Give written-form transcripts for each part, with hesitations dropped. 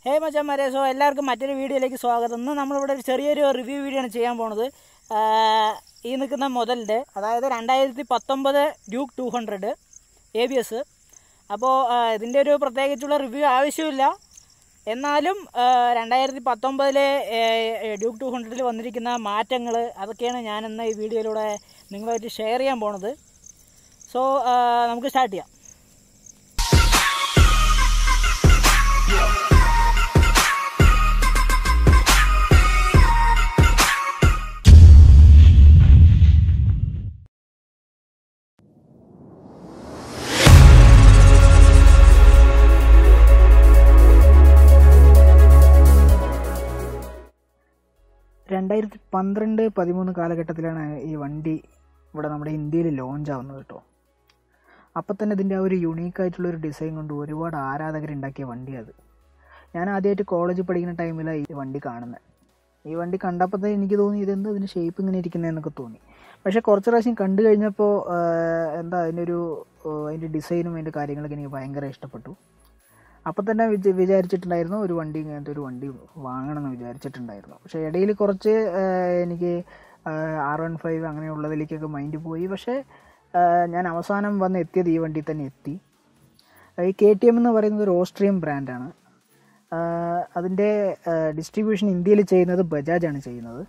ഹേ മച്ചാന്മാരെ, എല്ലാവർക്കും മറ്റൊരു വീഡിയോയിലേക്ക് സ്വാഗതം. ഇന്ന് നമ്മളിവിടെ ഒരു ചെറിയൊരു റിവ്യൂ വീഡിയോ ആണ് ചെയ്യാൻ പോണത്. ഈ നിൽക്കുന്ന മുതലിൻ്റെ, അതായത് 2019 ഡ്യൂക്ക് 200 ABS. അപ്പോൾ ഇതിൻ്റെ ഒരു പ്രത്യേകിച്ചുള്ള റിവ്യൂ ആവശ്യമില്ല. എന്നാലും 2019 ഡ്യൂക്ക് 200 വന്നിരിക്കുന്ന മാറ്റങ്ങൾ അതൊക്കെയാണ് ഞാനിന്ന് ഈ വീഡിയോയിലൂടെ നിങ്ങളുമായിട്ട് ഷെയർ ചെയ്യാൻ പോണത്. സോ നമുക്ക് സ്റ്റാർട്ട് ചെയ്യാം. രണ്ടായിരത്തി 12-13 കാലഘട്ടത്തിലാണ് ഈ വണ്ടി ഇവിടെ നമ്മുടെ ഇന്ത്യയിൽ ലോഞ്ച് ആവുന്നത് കേട്ടോ. അപ്പം തന്നെ ഇതിൻ്റെ ആ ഒരു യുണീക്കായിട്ടുള്ളൊരു ഡിസൈൻ കൊണ്ട് ഒരുപാട് ആരാധകരുണ്ടാക്കിയ വണ്ടിയത്. ഞാൻ ആദ്യമായിട്ട് കോളേജിൽ പഠിക്കുന്ന ടൈമിലാണ് ഈ വണ്ടി കാണുന്നത്. ഈ വണ്ടി കണ്ടപ്പോൾ തന്നെ എനിക്ക് തോന്നി ഇതെന്താ ഇതിൻ്റെ ഷേപ്പ് ഇങ്ങനെ ഇരിക്കുന്നതെന്നൊക്കെ തോന്നി. പക്ഷേ കുറച്ച് പ്രാവശ്യം കണ്ടു കഴിഞ്ഞപ്പോൾ അതിൻ്റെ ഡിസൈനും അതിൻ്റെ കാര്യങ്ങളൊക്കെ എനിക്ക് ഭയങ്കര ഇഷ്ടപ്പെട്ടു. അപ്പം തന്നെ വിചാരിച്ചിട്ടുണ്ടായിരുന്നു ഇങ്ങനത്തെ ഒരു വണ്ടി വാങ്ങണമെന്ന് വിചാരിച്ചിട്ടുണ്ടായിരുന്നു. പക്ഷേ ഇടയിൽ കുറച്ച് എനിക്ക് R15 അങ്ങനെയുള്ളതിലേക്കൊക്കെ മൈൻഡ് പോയി. പക്ഷേ ഞാൻ അവസാനം വന്ന് എത്തിയത് ഈ വണ്ടി തന്നെ എത്തി. ഈ KTM എന്ന് പറയുന്നത് ഒരു ഓസ്ട്രിയൻ ബ്രാൻഡാണ്. അതിൻ്റെ ഡിസ്ട്രിബ്യൂഷൻ ഇന്ത്യയിൽ ചെയ്യുന്നത് ബജാജാണ് ചെയ്യുന്നത്.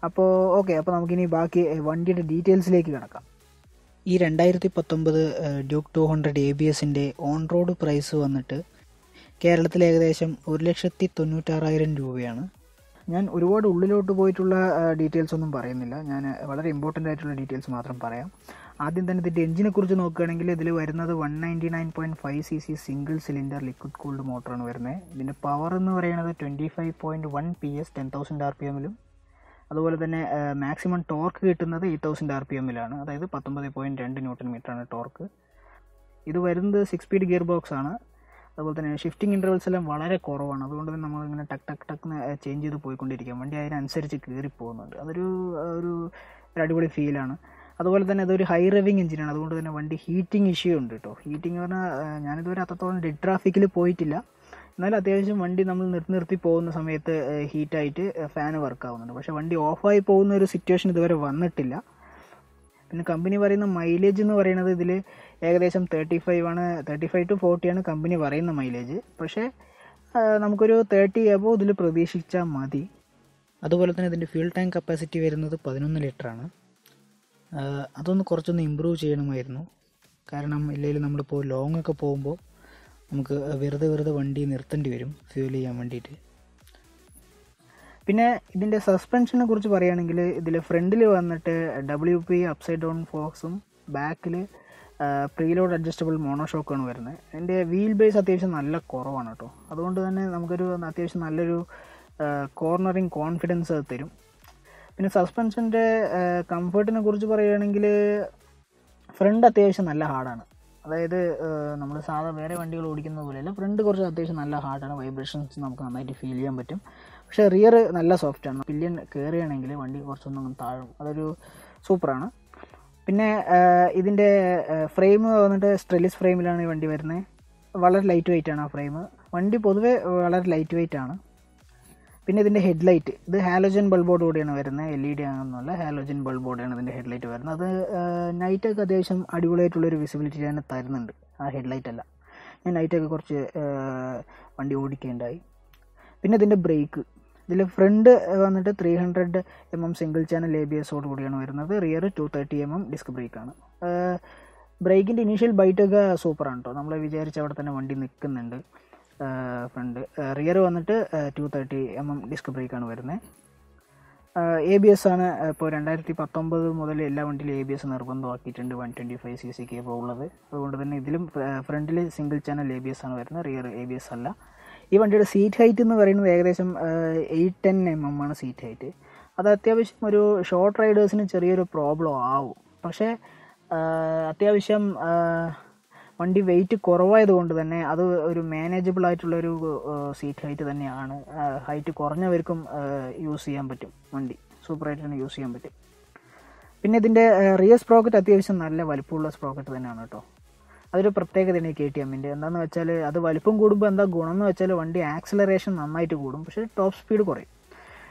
അപ്പോൾ നമുക്കിനി ബാക്കി വണ്ടിയുടെ ഡീറ്റെയിൽസിലേക്ക് കിടക്കാം. ഈ 2019 ഡ്യൂക്ക് 200 ABSൻ്റെ ഓൺ റോഡ് പ്രൈസ് വന്നിട്ട് കേരളത്തിൽ ഏകദേശം 1,96,000 രൂപയാണ്. ഞാൻ ഒരുപാട് ഉള്ളിലോട്ട് പോയിട്ടുള്ള ഡീറ്റെയിൽസ് ഒന്നും പറയുന്നില്ല. ഞാൻ വളരെ ഇമ്പോർട്ടൻ്റ് ആയിട്ടുള്ള ഡീറ്റെയിൽസ് മാത്രം പറയാം. ആദ്യം തന്നെ ഇതിൻ്റെ എഞ്ചിനെ കുറിച്ച് നോക്കുകയാണെങ്കിൽ ഇതിൽ വരുന്നത് 199.5cc single cylinder liquid cooled മോട്ടറാണ് വരുന്നത്. ഇതിൻ്റെ പവർ എന്ന് പറയുന്നത് 25.1 PS 10,000 RPM-ലും അതുപോലെ തന്നെ മാക്സിമം ടോർക്ക് കിട്ടുന്നത് 8,000 RPM-ലാണ്. അതായത് 19.2 Nm ടോർക്ക്. ഇത് വരുന്നത് 6 സ്പീഡ് ഗിയർ ബോക്സ് ആണ്. അതുപോലെ തന്നെ ഷിഫ്റ്റിംഗ് ഇൻ്റർവൽസ് എല്ലാം വളരെ കുറവാണ്. അതുകൊണ്ട് തന്നെ നമ്മളിങ്ങനെ ടക്ക് ചേഞ്ച് ചെയ്ത് പോയിക്കൊണ്ടിരിക്കാം. വണ്ടി അതിനനുസരിച്ച് കയറിപ്പോകുന്നുണ്ട്. അതൊരു അടിപൊളി ഫീലാണ്. അതുപോലെ തന്നെ അതൊരു ഹൈ റെവിങ് എഞ്ചിനാണ്. അതുകൊണ്ട് തന്നെ വണ്ടി ഹീറ്റിംഗ് ഇഷ്യൂ ഉണ്ട് കേട്ടോ. ഹീറ്റിംഗ് പറഞ്ഞാൽ ഞാനിതുവരെ അത്രത്തോളം ഡെഡ് ട്രാഫിക്കിൽ പോയിട്ടില്ല. എന്നാലും അത്യാവശ്യം വണ്ടി നമ്മൾ നിർത്തി പോകുന്ന സമയത്ത് ഹീറ്റായിട്ട് ഫാന് വർക്ക് ആവുന്നുണ്ട്. പക്ഷേ വണ്ടി ഓഫായി പോകുന്ന ഒരു സിറ്റുവേഷൻ ഇതുവരെ വന്നിട്ടില്ല. പിന്നെ കമ്പനി പറയുന്ന മൈലേജ് എന്ന് പറയുന്നത് ഇതിൽ ഏകദേശം 35 to 40 ആണ് കമ്പനി പറയുന്ന മൈലേജ്. പക്ഷേ നമുക്കൊരു 30 എബോവ് ഇതിൽ പ്രതീക്ഷിച്ചാൽ മതി. അതുപോലെ തന്നെ ഇതിൻ്റെ ഫ്യൂൽ ടാങ്ക് കപ്പാസിറ്റി വരുന്നത് 11 ലിറ്ററാണ്. അതൊന്ന് കുറച്ചൊന്ന് ഇമ്പ്രൂവ് ചെയ്യണമായിരുന്നു. കാരണം ഇല്ലെങ്കിൽ നമ്മളിപ്പോൾ ലോങ് ഒക്കെ പോകുമ്പോൾ നമുക്ക് വെറുതെ വണ്ടി നിർത്തേണ്ടി വരും ഫ്യൂൽ ചെയ്യാൻ വേണ്ടിയിട്ട്. പിന്നെ ഇതിൻ്റെ സസ്പെൻഷനെ കുറിച്ച് പറയുകയാണെങ്കിൽ ഇതിൽ ഫ്രണ്ടിൽ വന്നിട്ട് WP അപ്സൈഡ് ഡൗൺ ഫോക്സും ബാക്കിൽ പ്രീലോഡ് അഡ്ജസ്റ്റബിൾ മോണോഷോക്കാണ് വരുന്നത്. ഇതിൻ്റെ വീൽ ബേസ് അത്യാവശ്യം നല്ല കുറവാണ് കേട്ടോ. അതുകൊണ്ട് തന്നെ നമുക്കൊരു അത്യാവശ്യം നല്ലൊരു കോർണറിങ് കോൺഫിഡൻസ് അത് തരും. പിന്നെ സസ്പെൻഷൻ്റെ കംഫർട്ടിനെ കുറിച്ച് പറയുകയാണെങ്കിൽ ഫ്രണ്ട് അത്യാവശ്യം നല്ല ഹാർഡാണ്. അതായത് നമ്മൾ വേറെ വണ്ടികൾ ഓടിക്കുന്ന പോലെയല്ല, ഫ്രണ്ട് കുറച്ച് അത്യാവശ്യം നല്ല ഹാർഡാണ്. വൈബ്രേഷൻസ് നമുക്ക് നന്നായിട്ട് ഫീൽ ചെയ്യാൻ പറ്റും. പക്ഷേ റിയർ നല്ല സോഫ്റ്റാണ്. പില്ലിയൻ കയറുകയാണെങ്കിൽ വണ്ടി കുറച്ചൊന്നും താഴും. അതൊരു സൂപ്പറാണ്. പിന്നെ ഇതിൻ്റെ ഫ്രെയിം വന്നിട്ട് സ്ട്രെലിസ് ഫ്രെയിമിലാണ് ഈ വണ്ടി വരുന്നത്. വളരെ ലൈറ്റ് വെയിറ്റ് ആണ് ആ ഫ്രെയിം. വണ്ടി പൊതുവെ വളരെ ലൈറ്റ് വെയിറ്റ് ആണ്. പിന്നെ ഇതിൻ്റെ ഹെഡ്ലൈറ്റ് ഇത് ഹാലോജൻ ബൾബോട് കൂടിയാണ് വരുന്നത്. LED ആണെന്നുള്ള ഹാലോജൻ ബൾബോടെയാണ് ഇതിൻ്റെ ഹെഡ്ലൈറ്റ് വരുന്നത്. അത് നൈറ്റൊക്കെ അത്യാവശ്യം അടിപൊളിയായിട്ടുള്ളൊരു വിസിബിലിറ്റി തന്നെ തരുന്നുണ്ട് ആ ഹെഡ്ലൈറ്റ് അല്ല. ഞാൻ നൈറ്റൊക്കെ കുറച്ച് വണ്ടി ഓടിക്കുകയുണ്ടായി. പിന്നെ ഇതിൻ്റെ ബ്രേക്ക് ഇതിൽ ഫ്രണ്ട് വന്നിട്ട് 300 mm സിംഗിൾ ചാനൽ ABS-ഓട് കൂടിയാണ് വരുന്നത്. റിയർ 230 mm ഡിസ്ക് ബ്രേക്കാണ്. ബ്രേക്കിൻ്റെ ഇനീഷ്യൽ ബൈറ്റൊക്കെ സൂപ്പറാണ് കേട്ടോ. നമ്മൾ വിചാരിച്ച അവിടെ തന്നെ വണ്ടി നിൽക്കുന്നുണ്ട്. ഫ്രണ്ട് റിയർ വന്നിട്ട് 230 mm ഡിസ്ക് ബ്രേക്കാണ് വരുന്നത്. ABS ആണ് ഇപ്പോൾ 2019 മുതൽ എല്ലാ വണ്ടിയിലും ABS നിർബന്ധമാക്കിയിട്ടുണ്ട്. 125cc കേബിൾ ഉള്ളത്. അതുകൊണ്ട് തന്നെ ഇതിലും ഫ്രണ്ടിൽ സിംഗിൾ ചാനൽ ABS ആണ് വരുന്നത്, റിയർ ABS അല്ല. ഈ വണ്ടിയുടെ സീറ്റ് ഹൈറ്റ് എന്ന് പറയുന്നത് ഏകദേശം 810 mm ആണ് സീറ്റ് ഹൈറ്റ്. അത് അത്യാവശ്യം ഒരു ഷോർട്ട് റൈഡേഴ്സിന് ചെറിയൊരു പ്രോബ്ലം ആവും. പക്ഷേ അത്യാവശ്യം വണ്ടി വെയിറ്റ് കുറവായതുകൊണ്ട് തന്നെ അത് ഒരു മാനേജബിൾ ആയിട്ടുള്ളൊരു സീറ്റ് ഹൈറ്റ് തന്നെയാണ്. ഹൈറ്റ് കുറഞ്ഞവർക്കും യൂസ് ചെയ്യാൻ പറ്റും. വണ്ടി സൂപ്പറായിട്ട് തന്നെ യൂസ് ചെയ്യാൻ പറ്റും. പിന്നെ ഇതിൻ്റെ റിയർ സ്പ്രോക്കറ്റ് അത്യാവശ്യം നല്ല വലിപ്പമുള്ള സ്പ്രോക്കറ്റ് തന്നെയാണ് കേട്ടോ. അതൊരു പ്രത്യേകതയാണ് ഈ KTM. എന്താണെന്ന് വെച്ചാൽ അത് വലിപ്പം കൂടുമ്പോൾ എന്താ ഗുണം എന്ന് വെച്ചാൽ വണ്ടി ആക്സിലറേഷൻ നന്നായിട്ട് കൂടും, പക്ഷേ ടോപ്പ് സ്പീഡ് കുറയും.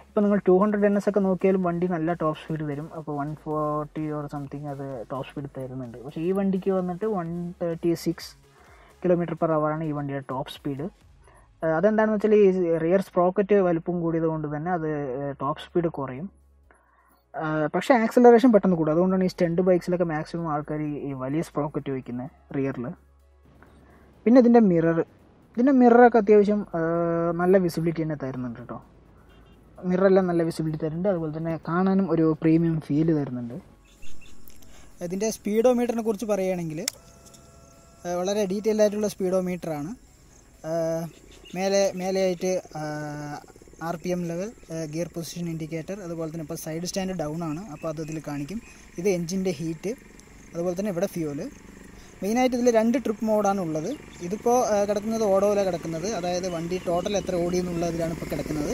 ഇപ്പോൾ നിങ്ങൾ 200 NS ഒക്കെ നോക്കിയാലും വണ്ടി നല്ല ടോപ്പ് സ്പീഡ് തരും. അപ്പോൾ 140 ഓർ സംതിങ് അത് ടോപ്പ് സ്പീഡ് തരുന്നുണ്ട്. പക്ഷേ ഈ വണ്ടിക്ക് വന്നിട്ട് 136 km/h ആണ് ഈ വണ്ടിയുടെ ടോപ്പ് സ്പീഡ്. അതെന്താണെന്ന് വെച്ചാൽ ഈ റിയർ സ്പ്രോക്കറ്റ് വലിപ്പം കൂടിയത് കൊണ്ട് തന്നെ അത് ടോപ്പ് സ്പീഡ് കുറയും. പക്ഷേ ആക്സിലറേഷൻ പെട്ടെന്ന് കൂടും. അതുകൊണ്ടാണ് ഈ സ്റ്റണ്ട് ബൈക്സിലൊക്കെ മാക്സിമം ആൾക്കാർ ഈ വലിയ സ്പ്രോക്കറ്റ് വയ്ക്കുന്നത് റിയറിൽ. പിന്നെ ഇതിൻ്റെ മിററൊക്കെ അത്യാവശ്യം നല്ല വിസിബിലിറ്റി തന്നെ തരുന്നുണ്ട് കേട്ടോ. മിററെല്ലാം നല്ല വിസിബിലിറ്റി തരുന്നുണ്ട്. അതുപോലെ തന്നെ കാണാനും ഒരു പ്രീമിയം ഫീല് തരുന്നുണ്ട്. ഇതിൻ്റെ സ്പീഡോമീറ്ററിനെ കുറിച്ച് പറയുകയാണെങ്കിൽ വളരെ ഡീറ്റെയിൽഡ് ആയിട്ടുള്ള സ്പീഡോമീറ്ററാണ്. മേലെയായിട്ട് RPM level, gear position indicator, അതുപോലെ തന്നെ ഇപ്പോൾ സൈഡ് സ്റ്റാൻഡ് ഡൗൺ ആണ്, അപ്പോൾ അത് ഇതിൽ കാണിക്കും. ഇത് എൻജിൻ്റെ ഹീറ്റ്, അതുപോലെ തന്നെ ഇവിടെ ഫ്യൂല്. മെയിനായിട്ട് ഇതിൽ 2 ട്രിപ്പ് മോഡാണ് ഉള്ളത്. ഇതിപ്പോൾ കിടക്കുന്നത് ഓടോയിലാണ് കിടക്കുന്നത്, അതായത് വണ്ടി ടോട്ടൽ എത്ര ഓടി എന്നുള്ളതിലാണ് ഇപ്പോൾ കിടക്കുന്നത്.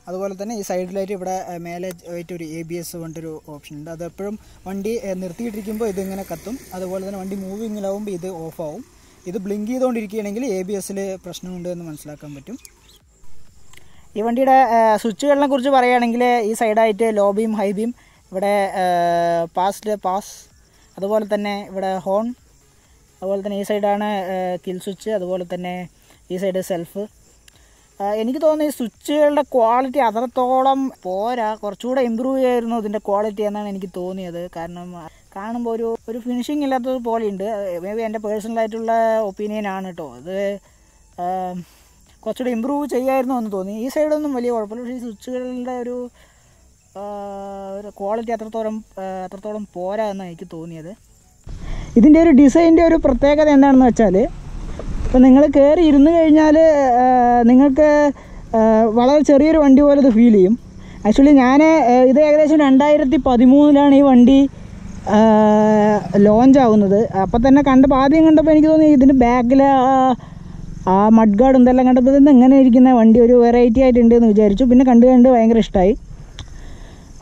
അതുപോലെ തന്നെ ഈ സൈഡിലായിട്ട് ഇവിടെ മേലെ ആയിട്ട് ഒരു ABS കൊണ്ടൊരു ഓപ്ഷൻ ഉണ്ട്. അത് എപ്പോഴും വണ്ടി നിർത്തിയിട്ടിരിക്കുമ്പോൾ ഇതിങ്ങനെ കത്തും. അതുപോലെ തന്നെ വണ്ടി മൂവിങ്ങിലാവുമ്പോൾ ഇത് ഓഫാവും. ഇത് ബ്ലിങ്ക് ചെയ്തുകൊണ്ടിരിക്കുകയാണെങ്കിൽ ABSൽ പ്രശ്നമുണ്ട് എന്ന് മനസ്സിലാക്കാൻ പറ്റും. ഈ വണ്ടിയുടെ സ്വിച്ചുകളിനെ കുറിച്ച് പറയുകയാണെങ്കിൽ ഈ സൈഡായിട്ട് ലോ ബീം, ഹൈ ബീം, ഇവിടെ പാസ്, അതുപോലെ തന്നെ ഇവിടെ ഹോൺ, അതുപോലെ തന്നെ ഈ സൈഡാണ് കിൽ സ്വിച്ച്, അതുപോലെ തന്നെ ഈ സൈഡ് സെൽഫ്. എനിക്ക് തോന്നുന്നു ഈ സ്വിച്ചുകളുടെ ക്വാളിറ്റി അത്രത്തോളം പോരാ, കുറച്ചുകൂടെ ഇമ്പ്രൂവ് ചെയ്യായിരുന്നു ഇതിൻ്റെ ക്വാളിറ്റി എന്നാണ് എനിക്ക് തോന്നിയത്. കാരണം കാണുമ്പോൾ ഒരു ഫിനിഷിങ് ഇല്ലാത്തത് പോലെയുണ്ട്. മേ ബി എൻ്റെ പേഴ്സണലായിട്ടുള്ള ഒപ്പീനിയനാണ് കേട്ടോ. അത് കുറച്ചുകൂടെ ഇമ്പ്രൂവ് ചെയ്യായിരുന്നു എന്ന് തോന്നി. ഈ സൈഡൊന്നും വലിയ കുഴപ്പമില്ല, പക്ഷേ ഈ സ്വിച്ചുകളുടെ ഒരു ക്വാളിറ്റി അത്രത്തോളം പോരാ എന്നാണ് എനിക്ക് തോന്നിയത്. ഇതിൻ്റെ ഒരു ഡിസൈൻ്റെ ഒരു പ്രത്യേകത എന്താണെന്ന് വെച്ചാൽ, ഇപ്പോൾ നിങ്ങൾ കയറി ഇരുന്ന് കഴിഞ്ഞാൽ നിങ്ങൾക്ക് വളരെ ചെറിയൊരു വണ്ടി പോലെ ഇത് ഫീൽ ചെയ്യും. ആക്ച്വലി ഇത് ഏകദേശം 2013 ഈ വണ്ടി ലോഞ്ച് ആവുന്നത്. അപ്പോൾ തന്നെ ആദ്യം കണ്ടപ്പോൾ എനിക്ക് തോന്നി ഇതിൻ്റെ ബാക്കിൽ ആ മഡ് ഗാർഡ് എന്തെല്ലാം കണ്ടപ്പോൾ ഇത് എങ്ങനെ ഇരിക്കുന്ന വണ്ടി ഒരു വെറൈറ്റി ആയിട്ടുണ്ട് എന്ന് വിചാരിച്ചു. പിന്നെ കണ്ട് ഭയങ്കര ഇഷ്ടമായി.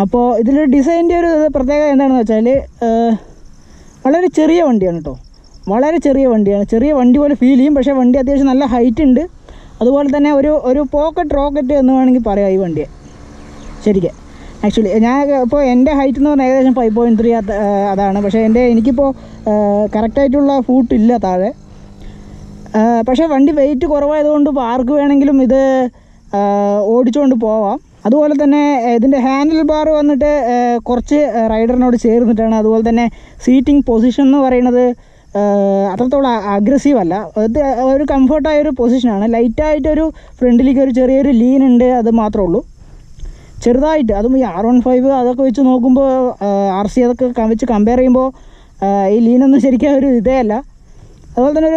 അപ്പോൾ ഇതിലൊരു ഡിസൈൻ്റെ ഒരു പ്രത്യേകത എന്താണെന്ന് വെച്ചാൽ വളരെ ചെറിയ വണ്ടിയാണ് കേട്ടോ. വളരെ ചെറിയ വണ്ടിയാണ്. ചെറിയ വണ്ടി പോലെ ഫീൽ ചെയ്യും, പക്ഷേ വണ്ടി അത്യാവശ്യം നല്ല ഹൈറ്റ് ഉണ്ട്. അതുപോലെ തന്നെ ഒരു പോക്കറ്റ് റോക്കറ്റ് എന്ന് വേണമെങ്കിൽ പറയാം ഈ വണ്ടിയെ ശരിക്കും. ആക്ച്വലി ഇപ്പോൾ എൻ്റെ ഹൈറ്റ് എന്ന് പറഞ്ഞാൽ ഏകദേശം 5.3 അതാണ്. പക്ഷേ എനിക്കിപ്പോൾ കറക്റ്റായിട്ടുള്ള ഫൂട്ട് ഇല്ല താഴെ. പക്ഷേ വണ്ടി വെയിറ്റ് കുറവായതുകൊണ്ട് ഇപ്പോൾ ആർക്ക് വേണമെങ്കിലും ഇത് ഓടിച്ചുകൊണ്ട് പോവാം. അതുപോലെ തന്നെ ഇതിൻ്റെ ഹാൻഡിൽ ബാർ വന്നിട്ട് കുറച്ച് റൈഡറിനോട് ചേർന്നിട്ടാണ്. അതുപോലെ തന്നെ സീറ്റിംഗ് പൊസിഷൻ എന്ന് പറയുന്നത് അത്രത്തോളം അഗ്രസീവ് അല്ല, അത് ഒരു കംഫർട്ടായൊരു പൊസിഷനാണ്. ലൈറ്റായിട്ടൊരു ഫ്രണ്ടിലേക്ക് ഒരു ചെറിയൊരു ലീൻ ഉണ്ട്, അത് മാത്രമേ ഉള്ളൂ ചെറുതായിട്ട്. അതും ഈ R15 അതൊക്കെ വെച്ച് നോക്കുമ്പോൾ RC അതൊക്കെ വെച്ച് കമ്പയർ ചെയ്യുമ്പോൾ ഈ ലീനൊന്നും ശരിക്കും ഒരു ഇതേ അല്ല. അതുപോലെ തന്നെ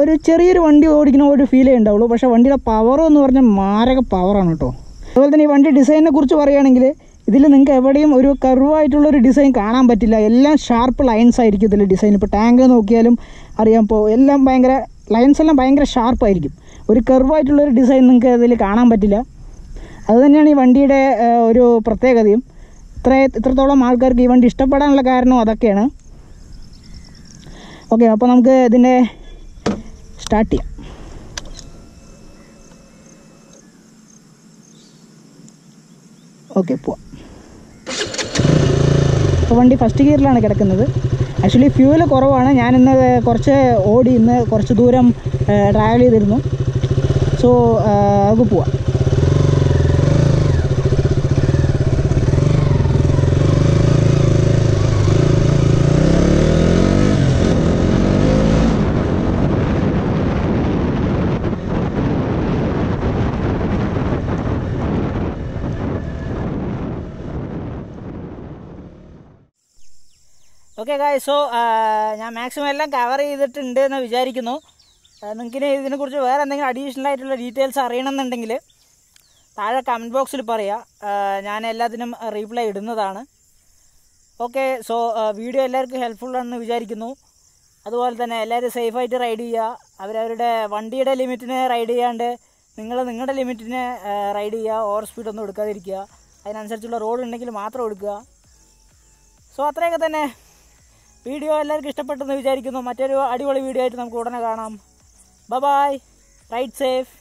ഒരു ചെറിയൊരു വണ്ടി ഓടിക്കുന്ന ഒരു ഫീലേ ഉണ്ടാവുള്ളൂ. പക്ഷേ വണ്ടിയുടെ പവർ എന്ന് പറഞ്ഞാൽ മാരക പവറാണ് കേട്ടോ. അതുപോലെ തന്നെ ഈ വണ്ടി ഡിസൈനിനെ കുറിച്ച് പറയുകയാണെങ്കിൽ ഇതിൽ നിങ്ങൾക്ക് എവിടെയും ഒരു കർവായിട്ടുള്ളൊരു ഡിസൈൻ കാണാൻ പറ്റില്ല. എല്ലാം ഷാർപ്പ് ലൈൻസ് ആയിരിക്കും ഇതിൽ ഡിസൈൻ. ഇപ്പോൾ ടാങ്ക് നോക്കിയാലും അറിയാം, ഇപ്പോൾ എല്ലാം ലൈൻസ് എല്ലാം ഭയങ്കര ഷാർപ്പായിരിക്കും. ഒരു കർവായിട്ടുള്ളൊരു ഡിസൈൻ നിങ്ങൾക്ക് ഇതിൽ കാണാൻ പറ്റില്ല. അതുതന്നെയാണ് ഈ വണ്ടിയുടെ ഒരു പ്രത്യേകതയും. ഇത്രത്തോളം ആൾക്കാർക്ക് ഈ വണ്ടി ഇഷ്ടപ്പെടാനുള്ള കാരണവും അതൊക്കെയാണ്. ഓക്കെ, അപ്പോൾ നമുക്ക് ഇതിൻ്റെ സ്റ്റാർട്ട് ചെയ്യാം. ഓക്കെ, പോവാം. അപ്പോൾ വണ്ടി ഫസ്റ്റ് ഗിയറിലാണ് കിടക്കുന്നത്. ആക്ച്വലി ഫ്യൂവൽ കുറവാണ്. ഞാനിന്ന് കുറച്ച് ദൂരം ട്രാവൽ ചെയ്തിരുന്നു. സോ നമുക്ക് പോവാം. ഓക്കെ ഗായ്സ്, സോ ഞാൻ മാക്സിമം എല്ലാം കവർ ചെയ്തിട്ടുണ്ട് എന്ന് വിചാരിക്കുന്നു. നിങ്ങൾക്ക് ഇതിനെക്കുറിച്ച് വേറെ എന്തെങ്കിലും അഡീഷണൽ ആയിട്ടുള്ള ഡീറ്റെയിൽസ് അറിയണമെന്നുണ്ടെങ്കിൽ താഴെ കമൻറ്റ് ബോക്സിൽ പറയുക. ഞാൻ എല്ലാത്തിനും റീപ്ലൈ ഇടുന്നതാണ്. ഓക്കെ, സോ വീഡിയോ എല്ലാവർക്കും ഹെൽപ്ഫുള്ളാണെന്ന് വിചാരിക്കുന്നു. അതുപോലെ തന്നെ എല്ലാവരും സേഫായിട്ട് റൈഡ് ചെയ്യുക. അവരവരുടെ വണ്ടിയുടെ ലിമിറ്റിന് റൈഡ് ചെയ്യാണ്ട് നിങ്ങളുടെ ലിമിറ്റിന് റൈഡ് ചെയ്യുക. ഓവർ സ്പീഡൊന്നും എടുക്കാതിരിക്കുക. അതിനനുസരിച്ചുള്ള റോഡ് ഉണ്ടെങ്കിൽ മാത്രം എടുക്കുക. സോ അത്രയൊക്കെ തന്നെ. വീഡിയോ എല്ലാവർക്കും ഇഷ്ടപ്പെട്ടെന്ന് വിചാരിക്കുന്നു. മറ്റൊരു അടിപൊളി വീഡിയോ ആയിട്ട് നമുക്ക് ഉടനെ കാണാം. Bye, ride safe.